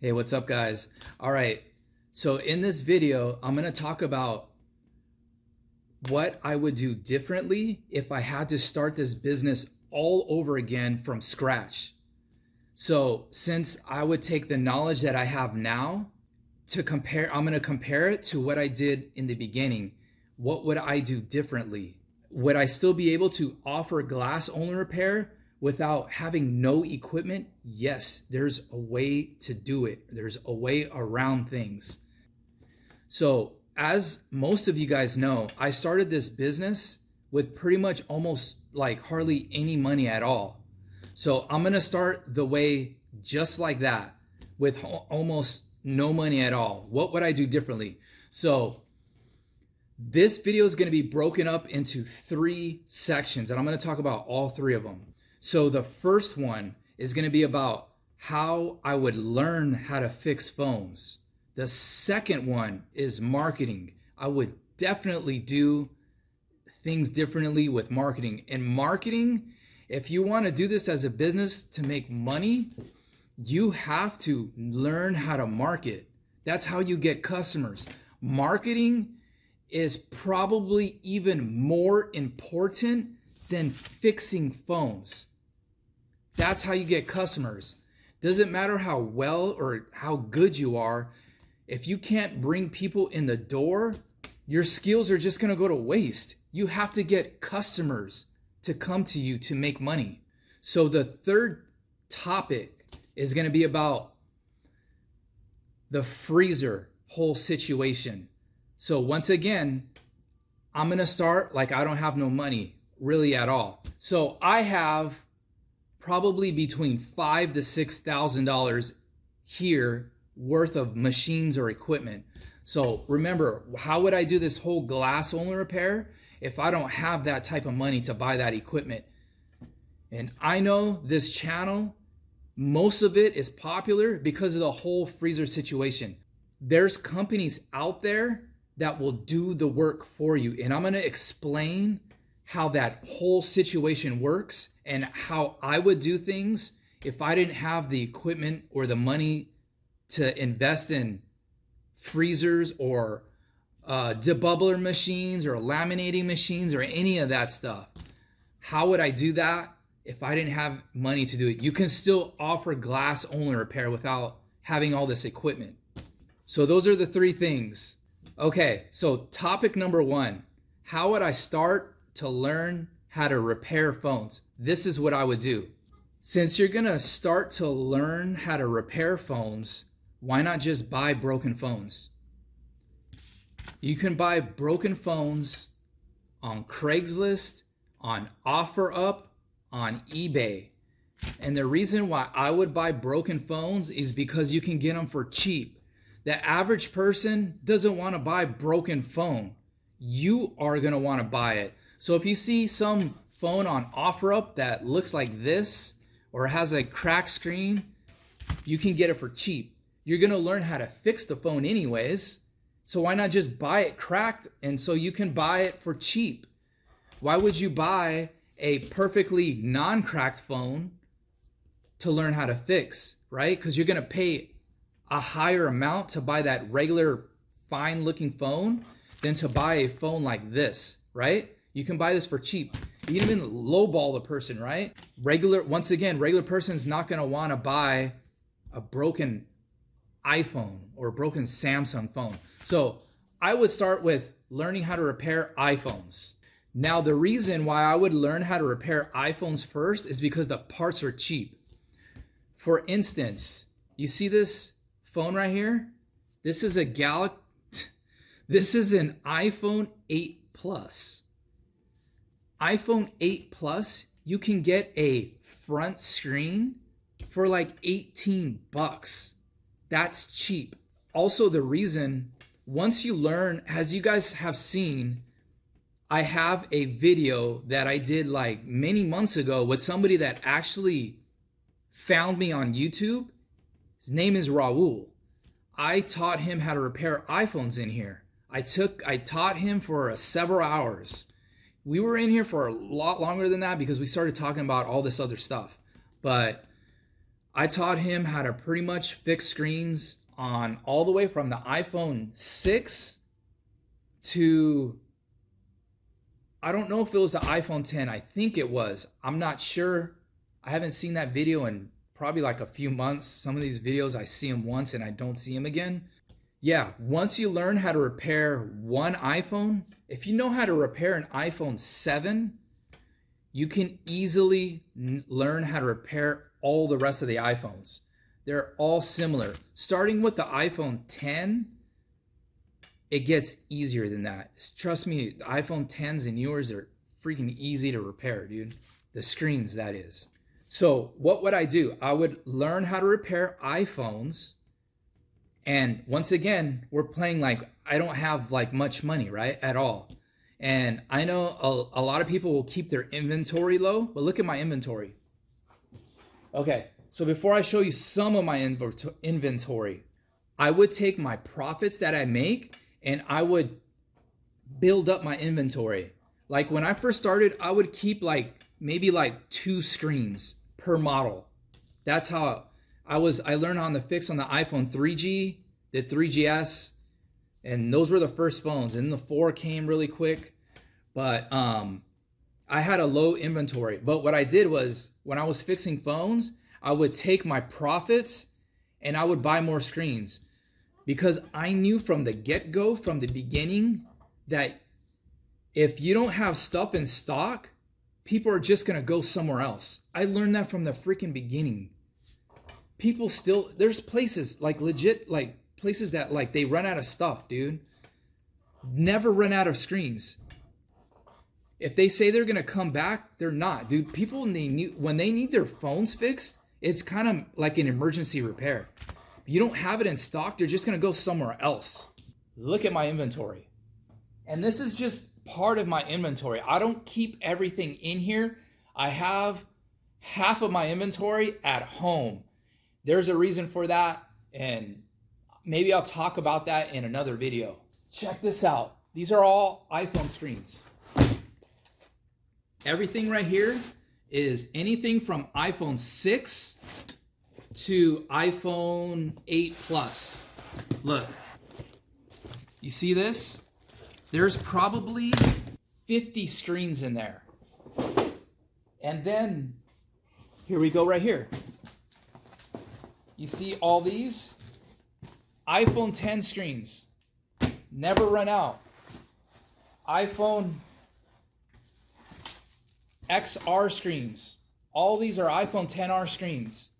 Hey, what's up, guys? All right, so in this video, I'm gonna talk about what I would do differently if I had to start this business all over again from scratch. So since I would take the knowledge that I have now to compare, I'm gonna compare it to what I did in the beginning. What would I do differently? Would I still be able to offer glass only repair without having no equipment? Yes, there's a way to do it. There's a way around things. So as most of you guys know, I started this business with pretty much almost like hardly any money at all. So I'm gonna start the way just like that with almost no money at all. What would I do differently? So this video is gonna be broken up into 3 sections, and I'm gonna talk about all 3 of them. So the first one is gonna be about how I would learn how to fix phones. The second one is marketing. I would definitely do things differently with marketing. And marketing, if you want to do this as a business to make money, you have to learn how to market. That's how you get customers. Marketing is probably even more important than fixing phones. That's how you get customers. Doesn't matter how well or how good you are. If you can't bring people in the door, your skills are just gonna go to waste. You have to get customers to come to you to make money. So the third topic is gonna be about the freezer whole situation. So once again, I'm gonna start like I don't have no money really at all. So I have probably between $5,000 to $6,000 here worth of machines or equipment. So remember, how would I do this whole glass only repair if I don't have that type of money to buy that equipment? And I know this channel, most of it is popular because of the whole freezer situation. There's companies out there that will do the work for you, and I'm going to explain how that whole situation works and how I would do things if I didn't have the equipment or the money to invest in freezers or debubbler machines or laminating machines or any of that stuff. How would I do that if I didn't have money to do it? You can still offer glass only repair without having all this equipment. So those are the 3 things. Okay, so topic number 1, how would I start to learn how to repair phones? This is what I would do. Since you're gonna start to learn how to repair phones, why not just buy broken phones? You can buy broken phones on Craigslist, on OfferUp, on eBay. And the reason why I would buy broken phones is because you can get them for cheap. The average person doesn't want to buy a broken phone. You are going to want to buy it. So if you see some phone on OfferUp that looks like this or has a cracked screen, you can get it for cheap. You're gonna learn how to fix the phone anyways. So why not just buy it cracked and so you can buy it for cheap? Why would you buy a perfectly non-cracked phone to learn how to fix, right? Because you're gonna pay a higher amount to buy that regular fine looking phone than to buy a phone like this, right? You can buy this for cheap. You can even lowball the person, right? Once again, regular person's not gonna wanna buy a broken iPhone or a broken Samsung phone. So I would start with learning how to repair iPhones. Now, the reason why I would learn how to repair iPhones first is because the parts are cheap. For instance, you see this phone right here? This is an iPhone 8 Plus. iPhone 8 Plus, you can get a front screen for like $18. That's cheap. Also, the reason, once you learn, as you guys have seen, I have a video that I did like many months ago with somebody that actually found me on YouTube. His name is Raul. I taught him how to repair iPhones in here. I taught him for several hours. We were in here for a lot longer than that because we started talking about all this other stuff. But I taught him how to pretty much fix screens on all the way from the iPhone 6 to, I don't know if it was the iPhone 10. I think it was. I'm not sure. I haven't seen that video in probably like a few months. Some of these videos I see them once and I don't see them again. Yeah, once you learn how to repair one iPhone, if you know how to repair an iPhone 7, you can easily learn how to repair all the rest of the iPhones. They're all similar. Starting with the iPhone 10, it gets easier than that. Trust me, the iPhone 10s and yours are freaking easy to repair, dude. The screens, that is. So what would I do? I would learn how to repair iPhones. And once again, we're playing like I don't have like much money, right? At all. And I know a lot of people will keep their inventory low, but look at my inventory. Okay, so before I show you some of my inventory, I would take my profits that I make and I would build up my inventory. Like when I first started, I would keep like maybe like 2 screens per model. That's how I learned on the fix on the iPhone 3G, the 3GS, and those were the first phones. And then the 4 came really quick, but I had a low inventory. But what I did was when I was fixing phones, I would take my profits and I would buy more screens because I knew from the get-go, from the beginning, that if you don't have stuff in stock, people are just gonna go somewhere else. I learned that from the freaking beginning. People still, there's places like legit, like places that like they run out of stuff, dude. Never run out of screens. If they say they're gonna come back, they're not, dude. People, when they need their phones fixed, it's kind of like an emergency repair. If you don't have it in stock, they're just gonna go somewhere else. Look at my inventory. And this is just part of my inventory. I don't keep everything in here. I have half of my inventory at home. There's a reason for that, and maybe I'll talk about that in another video. Check this out. These are all iPhone screens. Everything right here is anything from iPhone 6 to iPhone 8 Plus. Look, you see this? There's probably 50 screens in there. And then, here we go right here. You see all these? iPhone 10 screens. Never run out. iPhone XR screens. All these are iPhone 10R screens.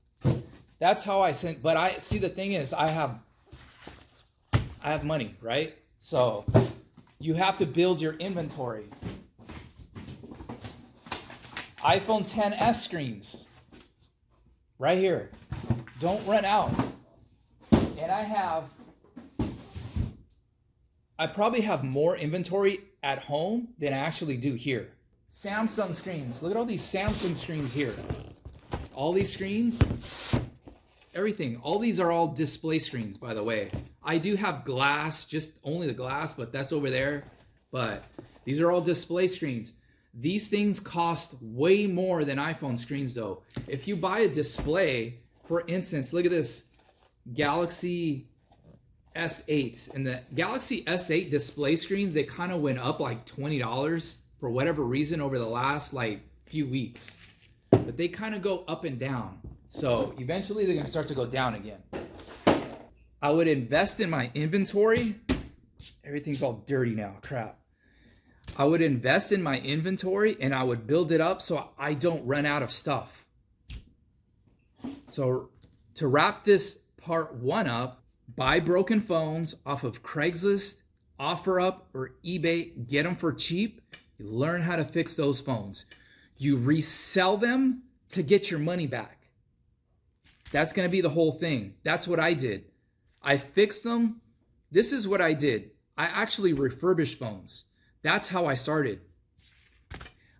That's how I sent, but I see the thing is I have money, right? So you have to build your inventory. iPhone 10s screens. Right here. Don't run out. And I probably have more inventory at home than I actually do here. Samsung screens. Look at all these Samsung screens here. All these screens, everything. All these are all display screens, by the way. I do have glass, just only the glass, but that's over there. But these are all display screens. These things cost way more than iPhone screens though. If you buy a display, for instance, look at this Galaxy S8s. And the Galaxy S8 display screens, they kind of went up like $20 for whatever reason over the last like few weeks. But they kind of go up and down. So eventually they're gonna start to go down again. I would invest in my inventory. Everything's all dirty now, crap. I would invest in my inventory and I would build it up so I don't run out of stuff. So to wrap this part 1 up, buy broken phones off of Craigslist, OfferUp, or eBay. Get them for cheap. You learn how to fix those phones. You resell them to get your money back. That's going to be the whole thing. That's what I did. I fixed them. This is what I did. I actually refurbished phones. That's how I started.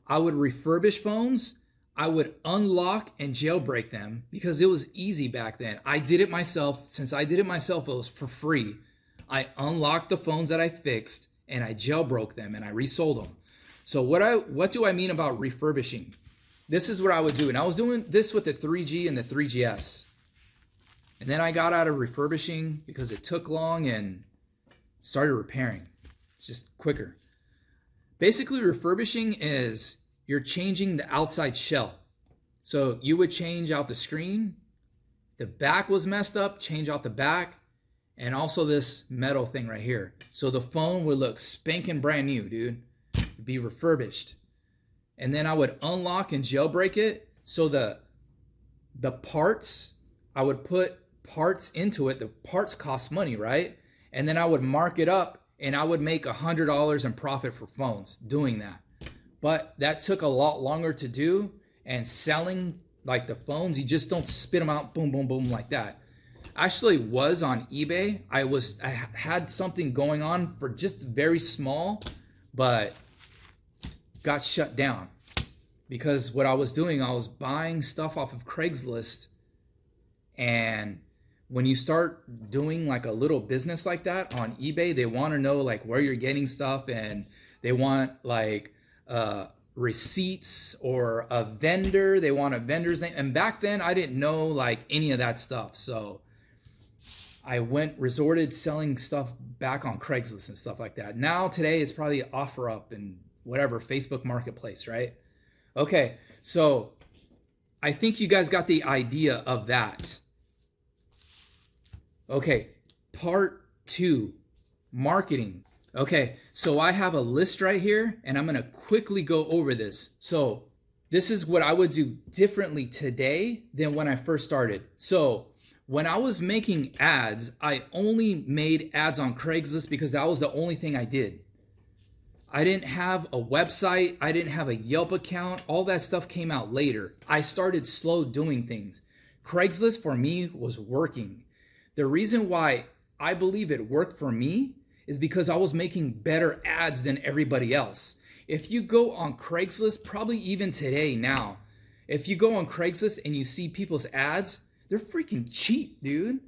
I would refurbish phones. I would unlock and jailbreak them because it was easy back then. I did it myself. Since I did it myself, it was for free. I unlocked the phones that I fixed and I jailbroke them and I resold them. So what do I mean about refurbishing? this is what I would do. And I was doing this with the 3G and the 3GS. And then I got out of refurbishing because it took long and started repairing. It's just quicker. Basically, refurbishing is you're changing the outside shell. So you would change out the screen. The back was messed up, change out the back. And also this metal thing right here. So the phone would look spanking brand new, dude. It'd be refurbished. And then I would unlock and jailbreak it. So the parts, I would put parts into it. The parts cost money, right? And then I would mark it up and I would make $100 in profit for phones doing that. But that took a lot longer to do. And selling like the phones, you just don't spit them out, boom, boom, boom, like that. Actually was on eBay. I had something going on for just very small, but got shut down because what I was doing, I was buying stuff off of Craigslist. And when you start doing like a little business like that on eBay, they want to know like where you're getting stuff, and they want like receipts or a vendor. They want a vendor's name. And back then I didn't know like any of that stuff. So I resorted selling stuff back on Craigslist and stuff like that. Now today it's probably OfferUp and whatever, Facebook Marketplace, right? Okay, so I think you guys got the idea of that. Okay, part 2, marketing. Okay, so I have a list right here and I'm gonna quickly go over this. So this is what I would do differently today than when I first started. So when I was making ads, I only made ads on Craigslist because that was the only thing I did. I didn't have a website. I didn't have a Yelp account. All that stuff came out later. I started slow doing things. Craigslist for me was working. The reason why I believe it worked for me is because I was making better ads than everybody else. If you go on Craigslist, probably even today now, if you go on Craigslist and you see people's ads, they're freaking cheap, dude.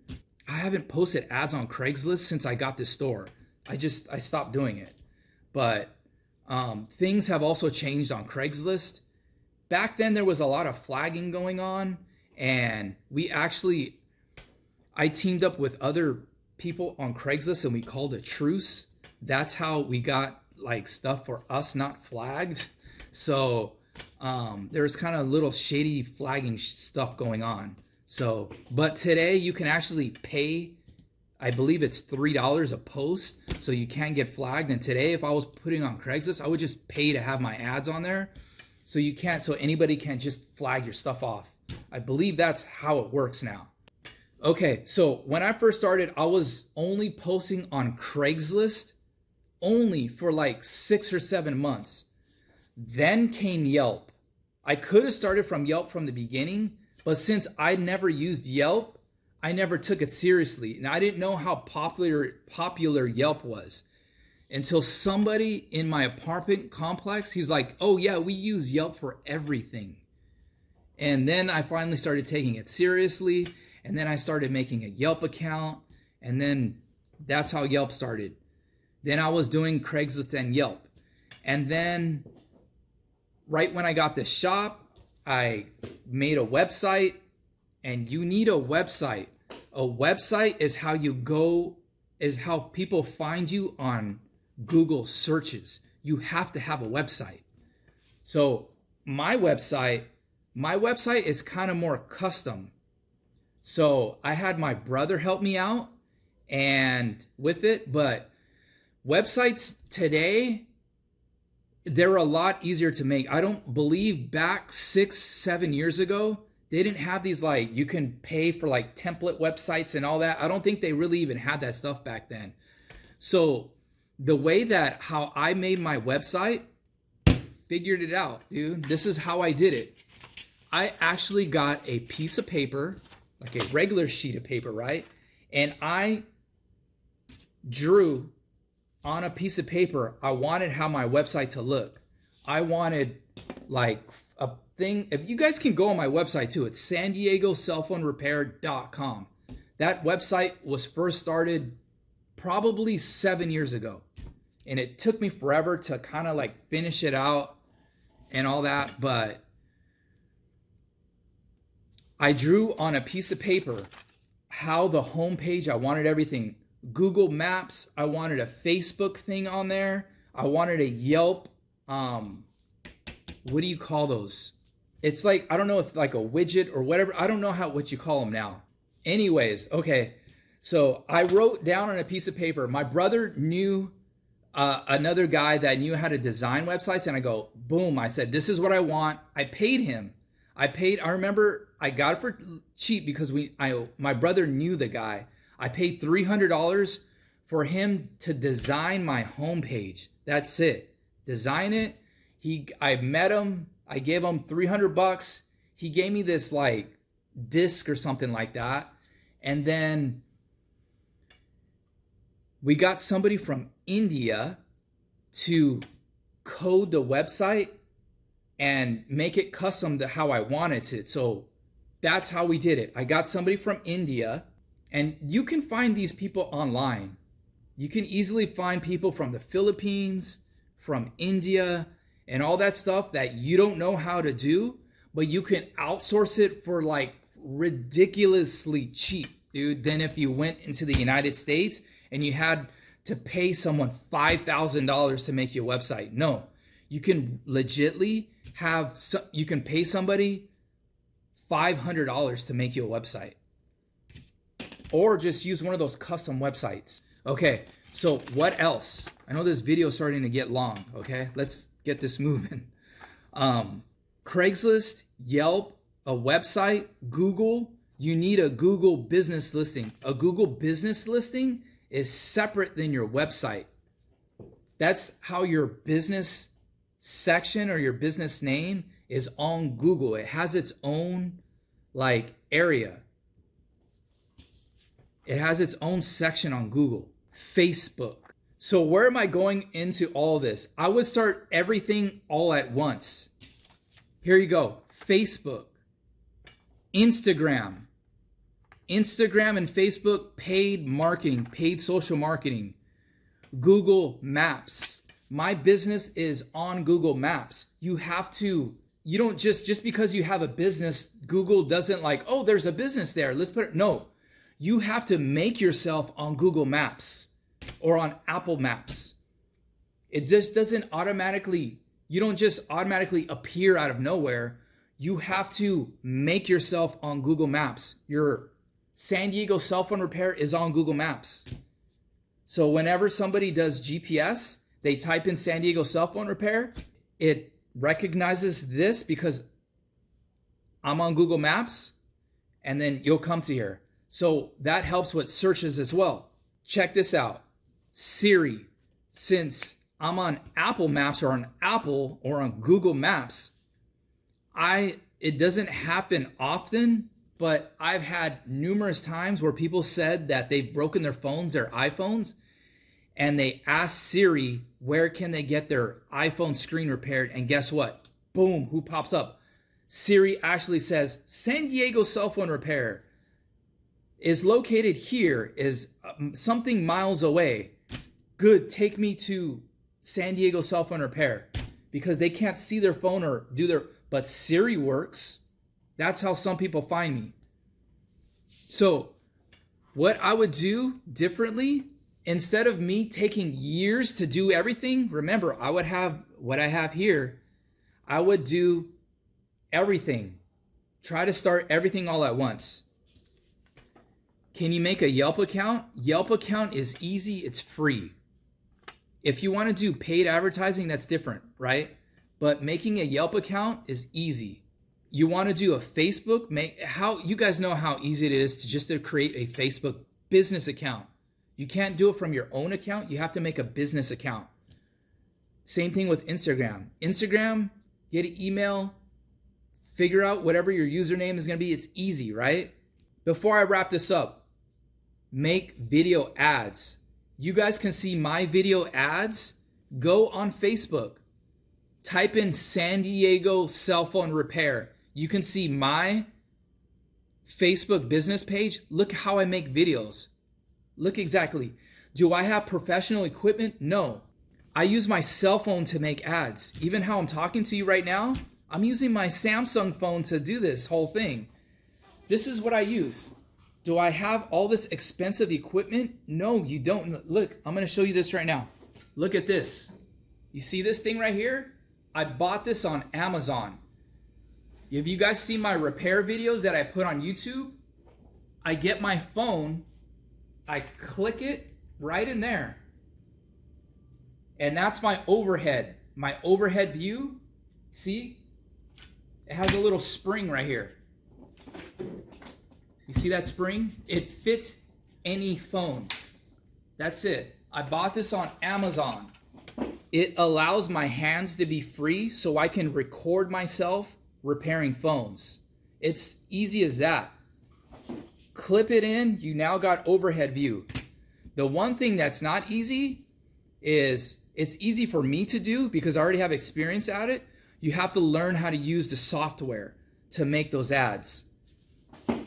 I haven't posted ads on Craigslist since I got this store. I stopped doing it. But things have also changed on Craigslist. Back then there was a lot of flagging going on, and I teamed up with other people on Craigslist and we called a truce. That's how we got like stuff for us not flagged. So there's kind of little shady flagging stuff going on. So, but today you can actually pay, I believe it's $3 a post, so you can't get flagged. And today, if I was putting on Craigslist, I would just pay to have my ads on there. So anybody can't just flag your stuff off. I believe that's how it works now. Okay, so when I first started, I was only posting on Craigslist only for like 6 or 7 months. Then came Yelp. I could have started from Yelp from the beginning, but since I never used Yelp, I never took it seriously. And I didn't know how popular Yelp was until somebody in my apartment complex, he's like, oh yeah, we use Yelp for everything. And then I finally started taking it seriously. And then I started making a Yelp account. And then that's how Yelp started. Then I was doing Craigslist and Yelp. And then right when I got the shop, I made a website, and you need a website. A website is how people find you on Google searches. You have to have a website. So my website is kind of more custom. So I had my brother help me out and with it, but websites today, they're a lot easier to make. I don't believe back 6-7 years ago, they didn't have these like, you can pay for like template websites and all that. I don't think they really even had that stuff back then. So the way that how I made my website, figured it out, dude. This is how I did it. I actually got a piece of paper, like a regular sheet of paper, right? And I drew on a piece of paper, I wanted how my website to look. I wanted like a thing. If you guys can go on my website too, it's SanDiegoCellPhoneRepair.com. That website was first started probably 7 years ago. And it took me forever to kind of like finish it out and all that. But I drew on a piece of paper how the homepage, I wanted everything. Google Maps, I wanted a Facebook thing on there. I wanted a Yelp, what do you call those? It's like, I don't know if like a widget or whatever. I don't know what you call them now. Anyways, okay. So I wrote down on a piece of paper, my brother knew another guy that knew how to design websites, and I go, boom, I said, this is what I want. I paid him. I remember I got it for cheap because my brother knew the guy. I paid $300 for him to design my homepage. That's it. Design it. I met him. I gave him $300. He gave me this like disc or something like that. And then we got somebody from India to code the website and make it custom to how I wanted it. So that's how we did it. I got somebody from India, and you can find these people online. You can easily find people from the Philippines, from India, and all that stuff that you don't know how to do, but you can outsource it for like ridiculously cheap, dude, than if you went into the United States and you had to pay someone $5,000 to make you a website. No, you can legitly you can pay somebody $500 to make you a website, or just use one of those custom websites. Okay, so what else? I know this video is starting to get long. Okay, let's get this moving. Craigslist, Yelp, a website, Google. You need a Google business listing. A Google business listing is separate than your website. That's how your business section or your business name is on Google. It has its own like area. It has its own section on Google. Facebook. So where am I going into all this? I would start everything all at once. Here you go. Facebook, Instagram and Facebook, paid marketing, paid social marketing, Google Maps. My business is on Google Maps. You don't just because you have a business, Google doesn't like, oh, there's a business there. Let's put it. No, you have to make yourself on Google Maps or on Apple Maps. It just doesn't automatically, you don't just automatically appear out of nowhere. You have to make yourself on Google Maps. Your San Diego cell phone repair is on Google Maps. So whenever somebody does GPS, they type in San Diego cell phone repair, it recognizes this because I'm on Google Maps, and then you'll come to here. So that helps with searches as well. Check this out. Siri, since I'm on Apple Maps or on Apple or on Google Maps, it doesn't happen often, but I've had numerous times where people said that they've broken their phones, their iPhones, and they asked Siri, where can they get their iPhone screen repaired? And guess what? Boom, who pops up? Siri actually says, San Diego cell phone repair is located here, is something miles away. Good, take me to San Diego cell phone repair, because they can't see their phone or but Siri works. That's how some people find me. So what I would do differently, instead of me taking years to do everything, remember, I would have what I have here. I would do everything. Try to start everything all at once. Can you make a Yelp account? Yelp account is easy. It's free. If you want to do paid advertising, that's different, right? But making a Yelp account is easy. You want to do a Facebook, you guys know how easy it is to create a Facebook business account. You can't do it from your own account. You have to make a business account. Same thing with Instagram. Instagram, get an email, figure out whatever your username is going to be. It's easy, right? Before I wrap this up, make video ads. You guys can see my video ads. Go on Facebook. Type in San Diego cell phone repair. You can see my Facebook business page. Look how I make videos. Look exactly. Do I have professional equipment? No. I use my cell phone to make ads. Even how I'm talking to you right now, I'm using my Samsung phone to do this whole thing. This is what I use. Do I have all this expensive equipment? No, you don't. Look, I'm going to show you this right now. Look at this. You see this thing right here? I bought this on Amazon. Have you guys seen my repair videos that I put on YouTube? I get my phone, I click it right in there. And that's my overhead view. See? It has a little spring right here. You see that spring? It fits any phone. That's it. I bought this on Amazon. It allows my hands to be free so I can record myself repairing phones. It's easy as that. Clip it in, you now got overhead view. The one thing that's not easy is, it's easy for me to do because I already have experience at it. You have to learn how to use the software to make those ads.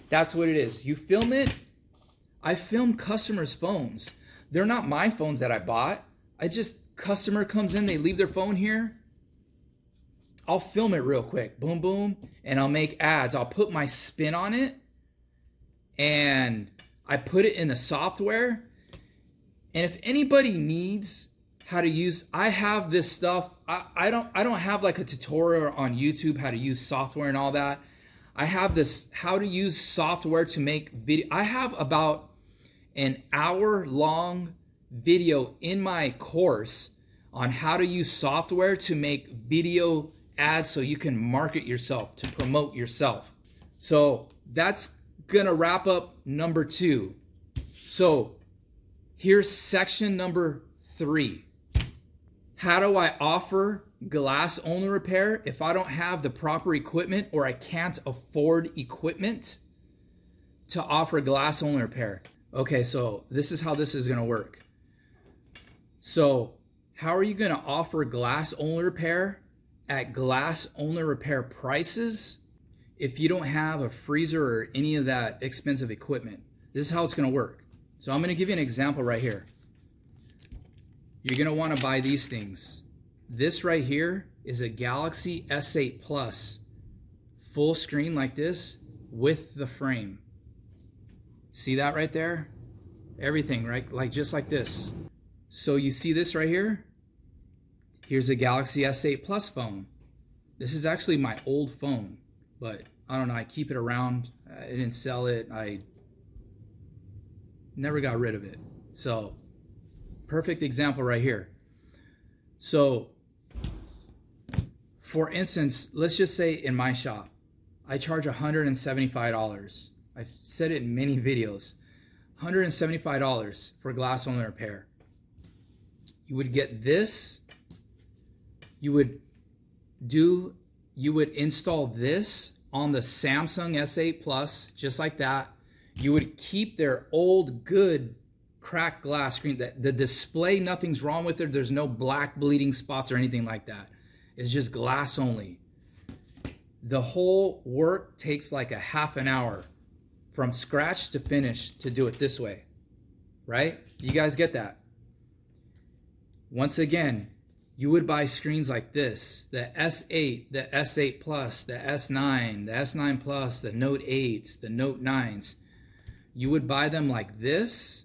That's what it is. You film it. I film customers' phones. They're not my phones that I bought. Customer comes in, they leave their phone here. I'll film it real quick. Boom, boom. And I'll make ads. I'll put my spin on it. And I put it in the software. And if anybody needs how to use, I have this stuff. I don't have like a tutorial on YouTube how to use software and all that. I have this how to use software to make video. I have about an hour-long video in my course on how to use software to make video ads so you can market yourself, to promote yourself. So that's gonna wrap up number 2. So here's section number 3. How do I offer glass only repair if I don't have the proper equipment or I can't afford equipment to offer glass only repair? Okay, so this is how this is gonna work. So how are you gonna offer glass only repair at glass only repair prices if you don't have a freezer or any of that expensive equipment? This is how it's gonna work. So I'm gonna give you an example right here. You're gonna wanna buy these things. This right here is a Galaxy S8 Plus, full screen like this with the frame. See that right there? Everything, right? Like just like this. So you see this right here? Here's a Galaxy S8 Plus phone. This is actually my old phone, but I don't know, I keep it around. I didn't sell it. I never got rid of it. So perfect example right here. So for instance, let's just say in my shop, I charge $175. I've said it in many videos. $175 for glass only repair. You would get this. You would install this on the Samsung S8 Plus, just like that. You would keep their old good cracked glass screen. The display, nothing's wrong with it. There's no black bleeding spots or anything like that. It's just glass only. The whole work takes like a half an hour from scratch to finish to do it this way, right? You guys get that? Once again, you would buy screens like this, the S8, the S8 Plus, the S9, the S9 Plus, the Note 8s, the Note 9s. You would buy them like this,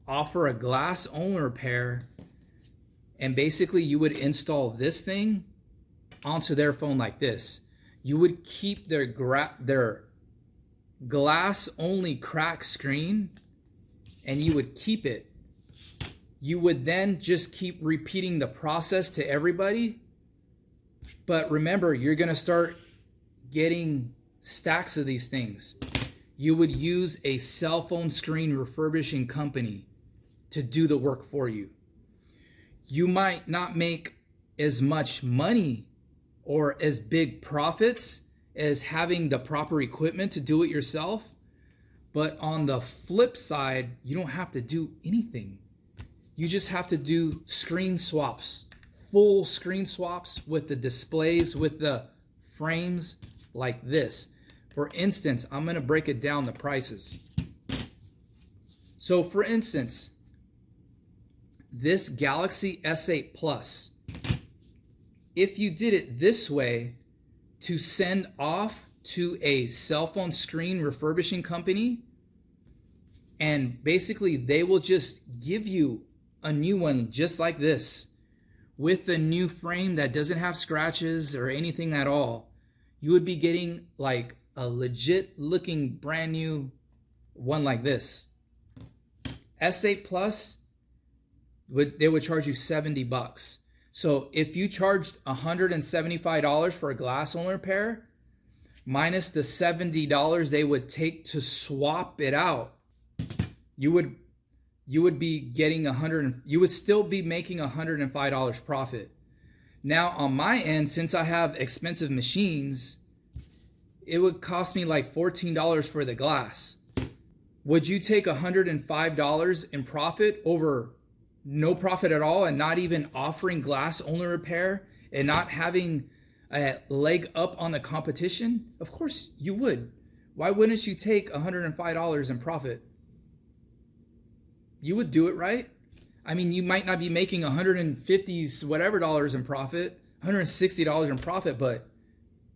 offer a glass only repair, and basically you would install this thing onto their phone like this. You would keep their glass only cracked screen and you would keep it. You would then just keep repeating the process to everybody. But remember, you're going to start getting stacks of these things. You would use a cell phone screen refurbishing company to do the work for you. You might not make as much money or as big profits as having the proper equipment to do it yourself. But on the flip side, you don't have to do anything. You just have to do screen swaps, full screen swaps with the displays, with the frames like this. For instance, I'm going to break it down the prices. So for instance, this Galaxy S8 Plus, if you did it this way to send off to a cell phone screen refurbishing company, and basically they will just give you a new one just like this with the new frame that doesn't have scratches or anything at all. You would be getting like a legit looking brand new one like this. S8 Plus, they would charge you $70. So if you charged $175 for a glass only repair, minus the $70 they would take to swap it out, you would be getting you would still be making $105 profit. Now on my end, since I have expensive machines, it would cost me like $14 for the glass. Would you take $105 in profit over no profit at all, and not even offering glass only repair and not having a leg up on the competition? Of course you would. Why wouldn't you take $105 in profit? You would do it, right? I mean, you might not be making $150 whatever dollars in profit, $160 in profit, but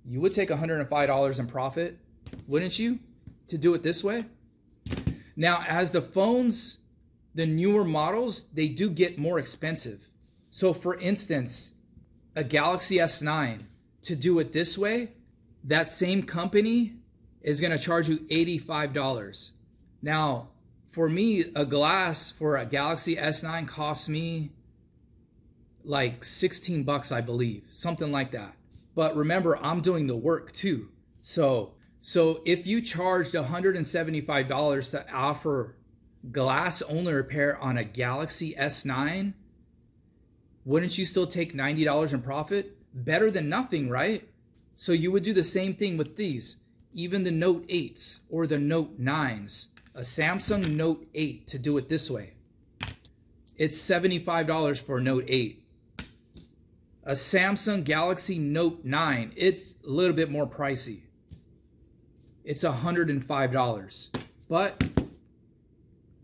you would take $105 in profit, wouldn't you, to do it this way? Now, as the phones, the newer models, they do get more expensive. So for instance, a Galaxy S9, to do it this way, that same company is going to charge you $85. Now, for me, a glass for a Galaxy S9 costs me like $16, I believe, something like that. But remember, I'm doing the work too. So if you charged $175 to offer glass only repair on a Galaxy S9, wouldn't you still take $90 in profit? Better than nothing, right? So you would do the same thing with these, even the Note 8s or the Note 9s. A Samsung Note 8, to do it this way, it's $75 for a Note 8. A Samsung Galaxy Note 9, it's a little bit more pricey. It's $105. But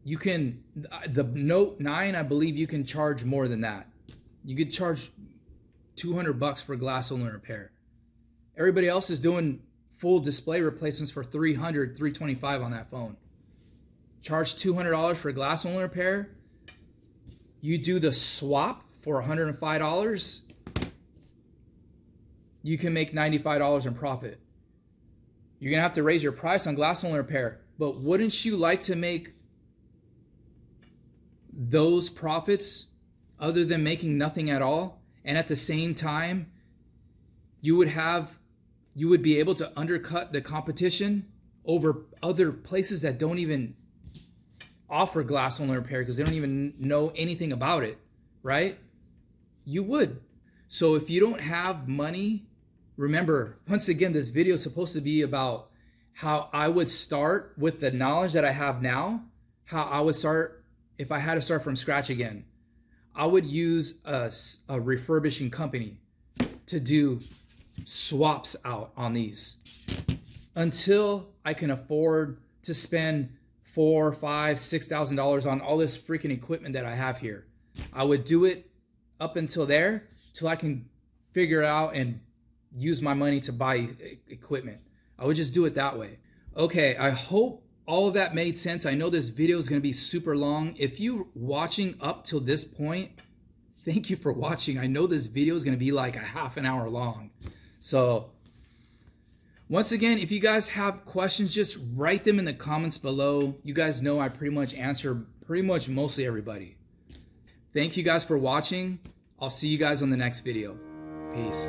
you can, the Note 9, I believe you can charge more than that. You could charge $200 for glass only repair. Everybody else is doing full display replacements for $300, $325 on that phone. Charge $200 for glass only repair. You do the swap for $105. You can make $95 in profit. You're gonna have to raise your price on glass only repair, but wouldn't you like to make those profits other than making nothing at all? And at the same time, you would be able to undercut the competition over other places that don't even offer glass only repair because they don't even know anything about it, right? You would. So if you don't have money, remember, once again, this video is supposed to be about how I would start with the knowledge that I have now, how I would start if I had to start from scratch again. I would use a refurbishing company to do swaps out on these until I can afford to spend $4,000, $5,000, $6,000 on all this freaking equipment that I have here. I would do it up until there till I can figure it out and use my money to buy equipment. I would just do it that way. Okay, I hope all of that made sense. I know this video is going to be super long. If you're watching up till this point, thank you for watching. I know this video is going to be like a half an hour long. So once again, if you guys have questions, just write them in the comments below. You guys know I pretty much answer mostly everybody. Thank you guys for watching. I'll see you guys on the next video. Peace.